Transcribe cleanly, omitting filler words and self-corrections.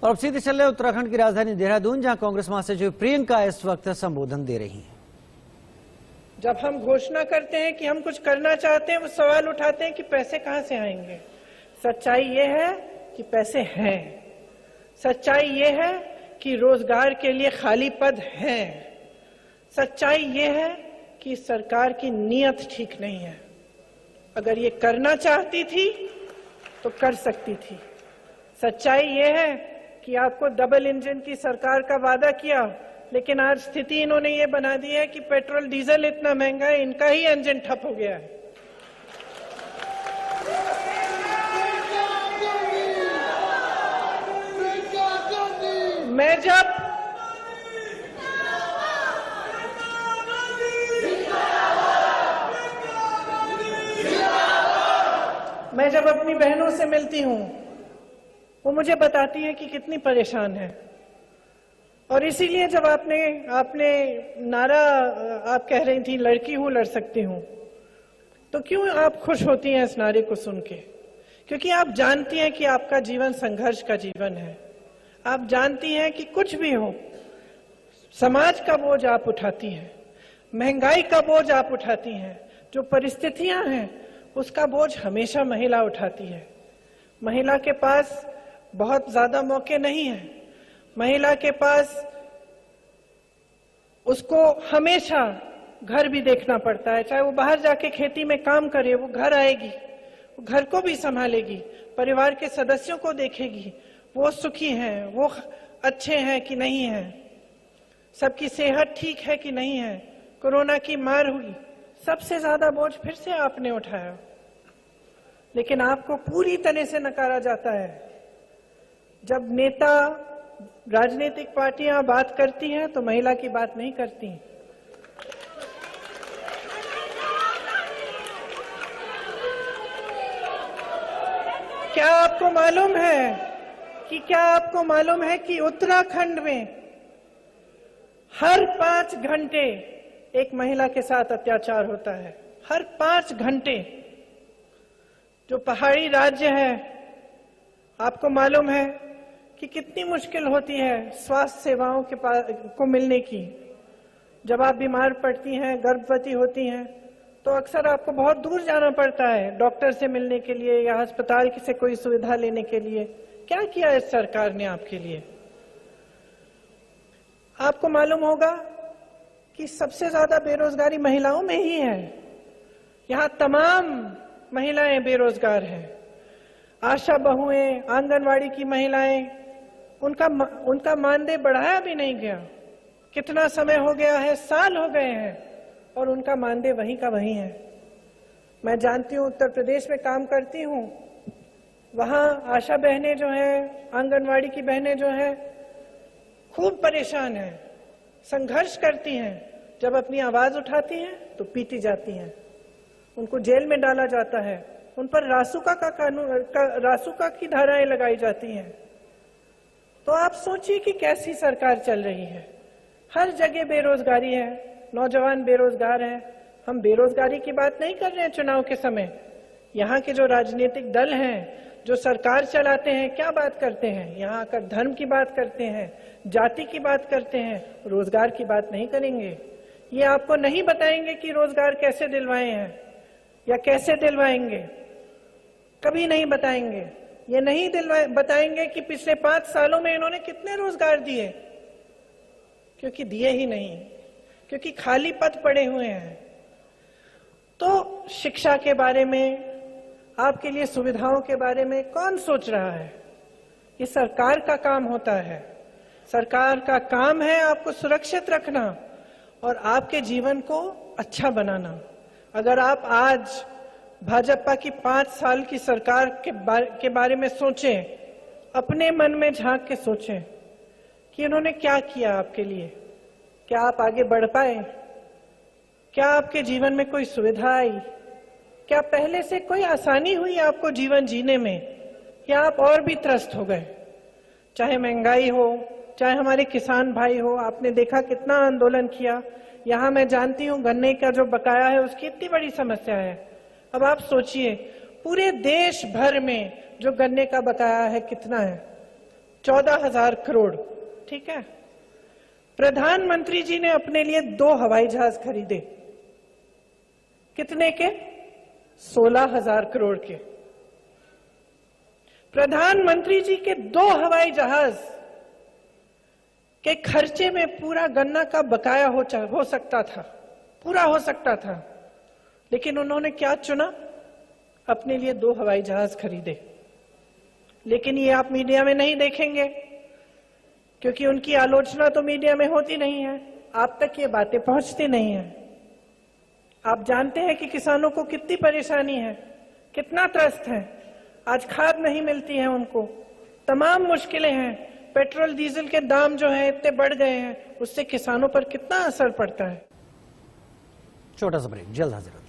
और अब सीधे चल रहे उत्तराखंड की राजधानी देहरादून, जहां कांग्रेस महासचिव प्रियंका इस वक्त संबोधन दे रही हैं। जब हम घोषणा करते हैं कि हम कुछ करना चाहते हैं, वो सवाल उठाते हैं कि पैसे कहां से आएंगे। सच्चाई ये है कि पैसे हैं। सच्चाई ये है कि रोजगार के लिए खाली पद हैं। सच्चाई ये है कि सरकार की नीयत ठीक नहीं है। अगर ये करना चाहती थी तो कर सकती थी। सच्चाई ये है कि आपको डबल इंजन की सरकार का वादा किया, लेकिन आज स्थिति इन्होंने ये बना दी है कि पेट्रोल डीजल इतना महंगा है, इनका ही इंजन ठप हो गया है। मैं जब अपनी बहनों से मिलती हूँ, वो मुझे बताती है कि कितनी परेशान है। और इसीलिए जब आपने नारा आप कह रही थी लड़की हूं लड़ सकती हूं, तो क्यों आप खुश होती हैं इस नारे को सुन के? क्योंकि आप जानती हैं कि आपका जीवन संघर्ष का जीवन है। आप जानती हैं कि कुछ भी हो, समाज का बोझ आप उठाती हैं, महंगाई का बोझ आप उठाती हैं, जो परिस्थितियां हैं उसका बोझ हमेशा महिला उठाती है। महिला के पास बहुत ज्यादा मौके नहीं है। महिला के पास उसको हमेशा घर भी देखना पड़ता है। चाहे वो बाहर जाके खेती में काम करे, वो घर आएगी, वो घर को भी संभालेगी, परिवार के सदस्यों को देखेगी, वो सुखी हैं, वो अच्छे हैं कि नहीं हैं, सबकी सेहत ठीक है कि नहीं है, कोरोना की मार हुई, सबसे ज्यादा बोझ फिर से आपने उठाया। लेकिन आपको पूरी तरह से नकारा जाता है। जब नेता, राजनीतिक पार्टियां बात करती हैं तो महिला की बात नहीं करती। क्या आपको मालूम है कि उत्तराखंड में हर 5 घंटे एक महिला के साथ अत्याचार होता है? हर 5 घंटे। जो पहाड़ी राज्य है, आपको मालूम है कि कितनी मुश्किल होती है स्वास्थ्य सेवाओं को मिलने की। जब आप बीमार पड़ती हैं, गर्भवती होती हैं, तो अक्सर आपको बहुत दूर जाना पड़ता है डॉक्टर से मिलने के लिए या अस्पताल से कोई सुविधा लेने के लिए। क्या किया इस सरकार ने आपके लिए? आपको मालूम होगा कि सबसे ज्यादा बेरोजगारी महिलाओं में ही है। यहाँ तमाम महिलाएं बेरोजगार हैं। आशा बहुएं, आंगनवाड़ी की महिलाएं, उनका मानदेय बढ़ाया भी नहीं गया। कितना समय हो गया है? साल हो गए हैं और उनका मानदेय वहीं का वहीं है। मैं जानती हूँ, उत्तर प्रदेश में काम करती हूँ, वहां आशा बहनें जो हैं, आंगनवाड़ी की बहनें जो हैं, खूब परेशान हैं, संघर्ष करती हैं। जब अपनी आवाज उठाती हैं तो पीटी जाती हैं, उनको जेल में डाला जाता है, उन पर रासुका की धाराएं लगाई जाती हैं। तो आप सोचिए कि कैसी सरकार चल रही है। हर जगह बेरोजगारी है, नौजवान बेरोजगार हैं। हम बेरोजगारी की बात नहीं कर रहे हैं चुनाव के समय। यहाँ के जो राजनीतिक दल हैं, जो सरकार चलाते हैं, क्या बात करते हैं? यहाँ आकर धर्म की बात करते हैं, जाति की बात करते हैं, रोजगार की बात नहीं करेंगे। ये आपको नहीं बताएंगे कि रोजगार कैसे दिलवाए हैं या कैसे दिलवाएंगे, कभी नहीं बताएंगे। ये नहीं बताएंगे कि पिछले 5 सालों में इन्होंने कितने रोजगार दिए, क्योंकि दिए ही नहीं, क्योंकि खाली पद पड़े हुए हैं। तो शिक्षा के बारे में, आपके लिए सुविधाओं के बारे में कौन सोच रहा है? ये सरकार का काम होता है। सरकार का काम है आपको सुरक्षित रखना और आपके जीवन को अच्छा बनाना। अगर आप आज भाजपा की 5 साल की सरकार के बारे में सोचें, अपने मन में झांक के सोचें कि इन्होंने क्या किया आपके लिए। क्या आप आगे बढ़ पाए? क्या आपके जीवन में कोई सुविधा आई? क्या पहले से कोई आसानी हुई आपको जीवन जीने में, या आप और भी त्रस्त हो गए? चाहे महंगाई हो, चाहे हमारे किसान भाई हो, आपने देखा कितना आंदोलन किया। यहाँ मैं जानती हूँ गन्ने का जो बकाया है उसकी इतनी बड़ी समस्या है। अब आप सोचिए पूरे देश भर में जो गन्ने का बकाया है कितना है। 14,000 करोड़, ठीक है। प्रधानमंत्री जी ने अपने लिए 2 हवाई जहाज खरीदे, कितने के? 16,000 करोड़ के। प्रधानमंत्री जी के 2 हवाई जहाज के खर्चे में पूरा गन्ना का बकाया हो सकता था, पूरा हो सकता था, लेकिन उन्होंने क्या चुना? अपने लिए 2 हवाई जहाज खरीदे। लेकिन ये आप मीडिया में नहीं देखेंगे, क्योंकि उनकी आलोचना तो मीडिया में होती नहीं है, आप तक ये बातें पहुंचती नहीं है। आप जानते हैं कि किसानों को कितनी परेशानी है, कितना त्रस्त है। आज खाद नहीं मिलती है उनको, तमाम मुश्किलें हैं। पेट्रोल डीजल के दाम जो है इतने बढ़ गए हैं, उससे किसानों पर कितना असर पड़ता है। छोटा सा ब्रेक, जल्द हाजिर।